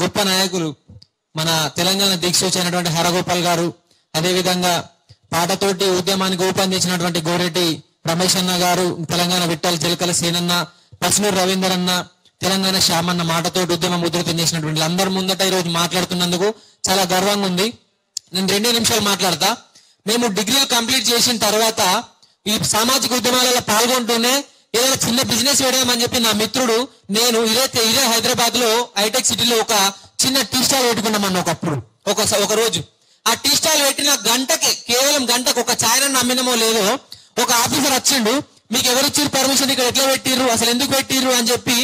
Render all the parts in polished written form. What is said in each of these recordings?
గొప్ప నాయకులు మన తెలంగాణ దిక్సూచి అయినటువంటి హరగోపాల్ గారు, అదేవిధంగా పాటతోటి ఉద్యమానికి ఊపందించినటువంటి గోరెడ్డి రమేష్ అన్న గారు, తెలంగాణ విఠల్ చిలకల సేనన్న, పసునూరు రవీందర్ అన్న, తెలంగాణ శ్యామన్న మాటతోటి ఉద్యమం ఉధృతం చేసినటువంటి అందరి ముందట ఈ రోజు మాట్లాడుతున్నందుకు చాలా గర్వంగా ఉంది. నేను 2 నిమిషాలు మాట్లాడతా. మేము డిగ్రీలు కంప్లీట్ చేసిన తర్వాత ఈ సామాజిక ఉద్యమాలలో పాల్గొంటూనే ఏదైనా చిన్న బిజినెస్ వేయడమని చెప్పి నా మిత్రుడు నేను ఇదే హైదరాబాద్ లో హైటెక్ సిటీలో ఒక చిన్న టీ స్టాల్ పెట్టుకున్నామన్న ఒకప్పుడు ఒక రోజు. ఆ టీ స్టాల్ పెట్టిన గంటకి, కేవలం గంటకు ఒక ఛాయ్ అమ్మినమో లేదో ఒక ఆఫీసర్ వచ్చిండు, మీకు ఎవరిచ్చారు పర్మిషన్, ఇక్కడ ఎట్లా పెట్టిర్రు, అసలు ఎందుకు పెట్టిర్రు అని చెప్పి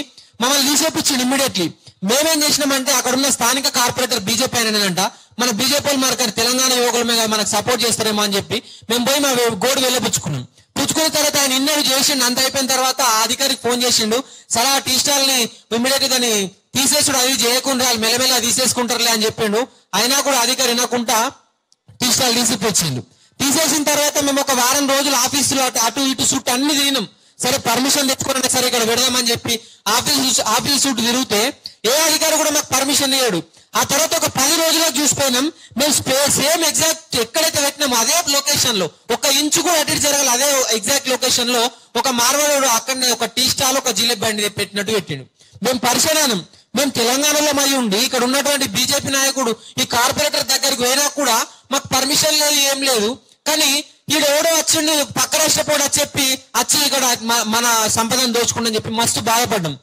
మమ్మల్ని తీసేపించిండు ఇమ్మీడియట్లీ. మేమేం చేసినామంటే అక్కడ ఉన్న స్థానిక కార్పొరేటర్ బీజేపీ అయినంట, మన బీజేపీ వాళ్ళు తెలంగాణ యువకుల మీద మనకు సపోర్ట్ చేస్తారేమో అని చెప్పి మేము పోయి మా గోడు వెళ్ళపుచ్చుకున్నాం. పుచ్చుకున్న తర్వాత ఆయన ఇన్నవి చేసిండు. అంత అయిపోయిన తర్వాత ఆ అధికారికి ఫోన్ చేసిండు, సరే ఆ టీ స్టాల్ ని ఇమ్మీడియట్ దాన్ని తీసేసుడు, అవి చేయకుండా వాళ్ళు మెల్లమెల్ల తీసేసుకుంటారులే అని చెప్పిండు. అయినా కూడా అధికారి వినకుండా టీ స్టాల్ తీసిపోయిండు. తీసేసిన తర్వాత మేము ఒక వారం రోజులు ఆఫీసులో అటు ఇటు చుట్టూ అన్ని తిరిగినాం. సరే పర్మిషన్ తెచ్చుకోండి, సరే ఇక్కడ పెడదామని చెప్పి ఆఫీస్ చుట్టూ తిరిగితే ఏ అధికారి కూడా మాకు పర్మిషన్ ఇయ్యాడు. ఆ తర్వాత ఒక 10 రోజుల్లో చూసిపోయినాం. మేము సేమ్ ఎగ్జాక్ట్ ఎక్కడైతే పెట్టినామో అదే లొకేషన్ లో, ఒక ఇంచు కూడా అటు జరగాలి, అదే ఎగ్జాక్ట్ లొకేషన్ లో ఒక మార్వాడు అక్కడనే ఒక టీ స్టాల్, ఒక జిలేబీ బండి పెట్టినట్టు పెట్టిండు. మేము పరిశీలనం, మేము తెలంగాణలో మై ఉండి ఇక్కడ ఉన్నటువంటి బీజేపీ నాయకుడు ఈ కార్పొరేటర్ దగ్గరికి పోయినా కూడా మాకు పర్మిషన్ లేదు, ఏం లేదు. కానీ ఈడెవడో వచ్చిండు పక్క రాష్ట్రపోడు చెప్పి వచ్చి ఇక్కడ మన సంపదను దోచుకుందని చెప్పి మస్తు బాధపడ్డాం.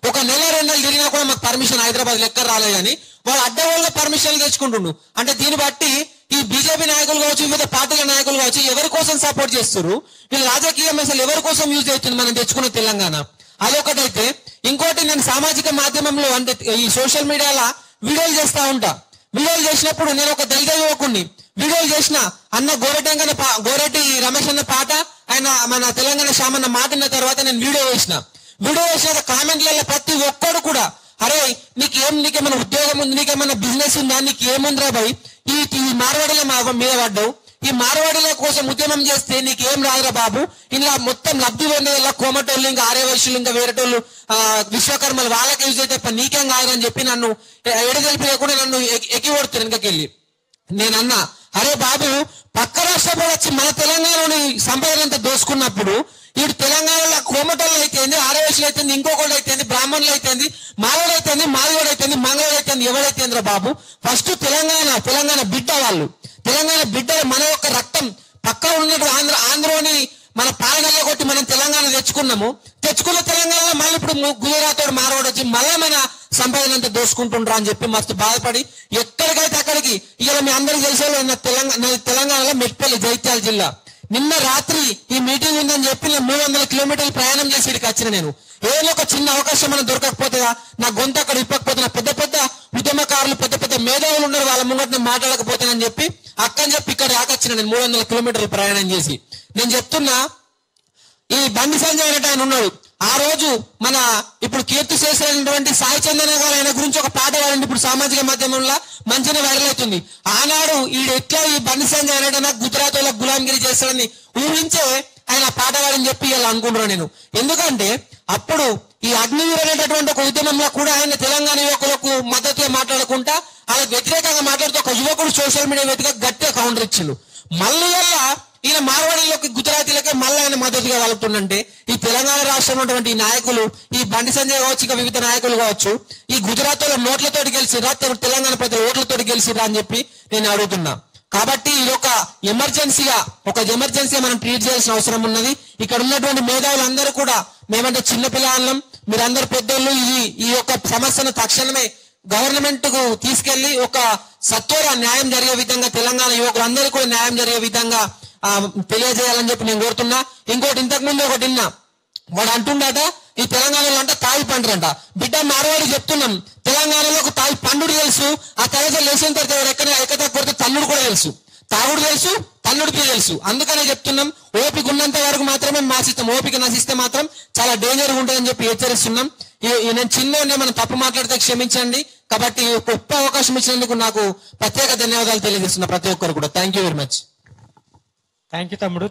ఒక నెల 2 నెలలు తిరిగినా కూడా మాకు పర్మిషన్ హైదరాబాద్ లెక్క రాలేదని వాళ్ళు అడ్డవాళ్ళ పర్మిషన్లు తెచ్చుకుంటుండు. అంటే దీన్ని బట్టి ఈ బీజేపీ నాయకులు కావచ్చు, వివిధ పార్టీల నాయకులు కావచ్చు ఎవరి కోసం సపోర్ట్ చేస్తారు, వీళ్ళు రాజకీయం అసలు ఎవరి కోసం యూజ్ అవుతుంది మనం తెచ్చుకున్న తెలంగాణ. అదొకటైతే, ఇంకోటి నేను సామాజిక మాధ్యమంలో అంటే ఈ సోషల్ మీడియాలో వీడియోలు చేస్తా ఉంటా. వీడియోలు చేసినప్పుడు నేను ఒక దళిత యువకుడిని వీడియోలు చేసిన అన్న గోరెడ్డి రమేష్ అన్న పాట, ఆయన మన తెలంగాణ శ్యామన్న మాటిన తర్వాత నేను వీడియో చేసిన కామెంట్లలో ప్రతి ఒక్కడు కూడా, అరే నీకేమైనా ఉద్యోగం ఉంది, నీకేమైనా బిజినెస్ ఉందా, నీకు ఏముందిరా భయ్, ఈ మార్వాడిలో మీద పడ్డావు, ఈ మార్వాడిల కోసం ఉద్యమం చేస్తే నీకేం రాదురా బాబు, ఇలా మొత్తం లబ్ధి పొందేలా కోమటోళ్ళు, ఇంకా ఆర్యవైశ్యులు, ఇంకా వేరేటోళ్ళు విశ్వకర్మలు వాళ్ళకి యూజ్ అయితే నీకేం కాదని చెప్పి నన్ను ఎడతెలిపి లేకుండా నన్ను ఎక్కివడుతారు వెనకకెళ్ళి. నేనన్నా, అరే బాబు పక్క రాష్ట్రంలో వచ్చి మన తెలంగాణలోని సంపదనంతా దోసుకున్నప్పుడు ఇటు తెలంగాణలో కోమటోళ్ళు అయితేంది, ఆర్యవైశ్యులు అయితేంది, ఇంకొకళ్ళు అయితేంది, బ్రాహ్మణులు అయితేంది, మాలోడు అయితేంది, మాదిగోడు అయితేంది, మంగళోడు అయితేంది, ఎవడైతేంద్రా బాబు, ఫస్ట్ తెలంగాణ బిడ్డ వాళ్ళు, తెలంగాణ బిడ్డలు మన యొక్క రక్తం పక్క ఉన్నట్టు ఆంధ్రోని మన పాలనలో కొట్టి మనం తెలంగాణ తెచ్చుకున్న తెలంగాణలో మళ్ళీ ఇప్పుడు గుజరాత్ మారవాడు వచ్చి మళ్ళీ మన సంపాదనంతా దోసుకుంటుండ్రా అని చెప్పి మస్తు బాధపడి ఎక్కడికైతే అక్కడికి ఇలా మీ అందరికి తెలిసే తెలంగాణలో మెట్పల్లి జైత్యాల జిల్లా నిన్న రాత్రి ఈ మీటింగ్ ఉందని చెప్పి 300 కిలోమీటర్లు ప్రయాణం చేసి ఇక్కడికి వచ్చిన. నేను ఏదో ఒక చిన్న అవకాశం మనం దొరకకపోతుందా, నా గొంతు అక్కడ ఇప్పకపోతే, నా పెద్ద ఉద్యమకారులు పెద్ద మేధావులు ఉన్నారు వాళ్ళ ముంగట నేను మాట్లాడకపోతానని చెప్పి అక్కని చెప్పి ఇక్కడ రాకొచ్చిన. నేను 300 కిలోమీటర్లు ప్రయాణం చేసి నేను చెప్తున్నా, ఈ బండి సంజయ్ అనేట ఆయన ఉన్నాడు. ఆ రోజు మన ఇప్పుడు కీర్తి చేసినటువంటి సాయి చందన గారు ఆయన గురించి ఒక పాట పాడండి, ఇప్పుడు సామాజిక మాధ్యమంలో మంచిగా వైరల్ అవుతుంది. ఆనాడు ఎట్లా ఈ బండి సంజయ్ అనేట గుజరాత్ వాళ్ళకి గులాంగిరి చేస్తాడని ఊహించే ఆయన పాట పాడని చెప్పి ఇలా అనుకుంటున్నాను నేను. ఎందుకంటే అప్పుడు ఈ అగ్నివీర్ అనేటటువంటి ఒక ఉద్యమంలో కూడా ఆయన తెలంగాణ యువకులకు మద్దతుగా మాట్లాడుకుంటా వాళ్ళకి వ్యతిరేకంగా మాట్లాడుతూ ఒక యువకుడు సోషల్ మీడియా వ్యతిరేక గట్టిగా కౌంటర్ ఇచ్చిండు. మళ్ళీ వల్ల ఈయన మార్వాడీలోకి గుజరాతీలకే మళ్ళీ ఆయన మద్దతుగా కలుగుతుందంటే ఈ తెలంగాణ రాష్ట్రంలో ఉన్నటువంటి ఈ నాయకులు, ఈ బండి సంజయ్ కావచ్చు, ఇంకా వివిధ నాయకులు కావచ్చు, ఈ గుజరాత్ లో నోట్లతోటి గెలిచిరా, తెలంగాణ ప్రజలు ఓట్లతోటి గెలిచిరా అని చెప్పి నేను అడుగుతున్నా. కాబట్టి ఇది ఒక ఎమర్జెన్సీగా మనం ట్రీట్ చేయాల్సిన అవసరం ఉన్నది. ఇక్కడ ఉన్నటువంటి మేధావులు అందరూ కూడా మేమంటే చిన్నపిల్లలం, మీరందరూ పెద్దోళ్ళు, ఈ యొక్క సమస్యను తక్షణమే గవర్నమెంట్ కు తీసుకెళ్లి ఒక సత్వర న్యాయం జరిగే విధంగా తెలంగాణ యువకులందరూ కూడా న్యాయం జరిగే విధంగా తెలియజేయాలని చెప్పి నేను కోరుతున్నా. ఇంకోటి ఇంతకు ముందు ఒకటి విన్నా, వాడు అంటుండట ఈ తెలంగాణలో అంటే తాయి పండురంట. బిడ్డ మార్వాడి చెప్తున్నాం, తెలంగాణలో ఒక తాయి పండుడు తెలుసు, ఆ తర్వాత లేచిన తర్వాత ఎక్కడ కొడితే తన్నుడు కూడా తెలుసు, తాగుడు తెలుసు, తన్నుడికి తెలుసు. అందుకనే చెప్తున్నాం, ఓపిక ఉన్నంత వరకు మాత్రమే మాసిస్తాం, ఓపిక నశిస్తే మాత్రం చాలా డేంజర్ ఉంటుందని చెప్పి హెచ్చరిస్తున్నాం. నేను చిన్న మనం తప్పు మాట్లాడితే క్షమించండి. కాబట్టి గొప్ప అవకాశం ఇచ్చినందుకు నాకు ప్రత్యేక ధన్యవాదాలు తెలియజేస్తున్నా ప్రతి ఒక్కరు కూడా. Thank you very much. Thank you తమ్ముడు.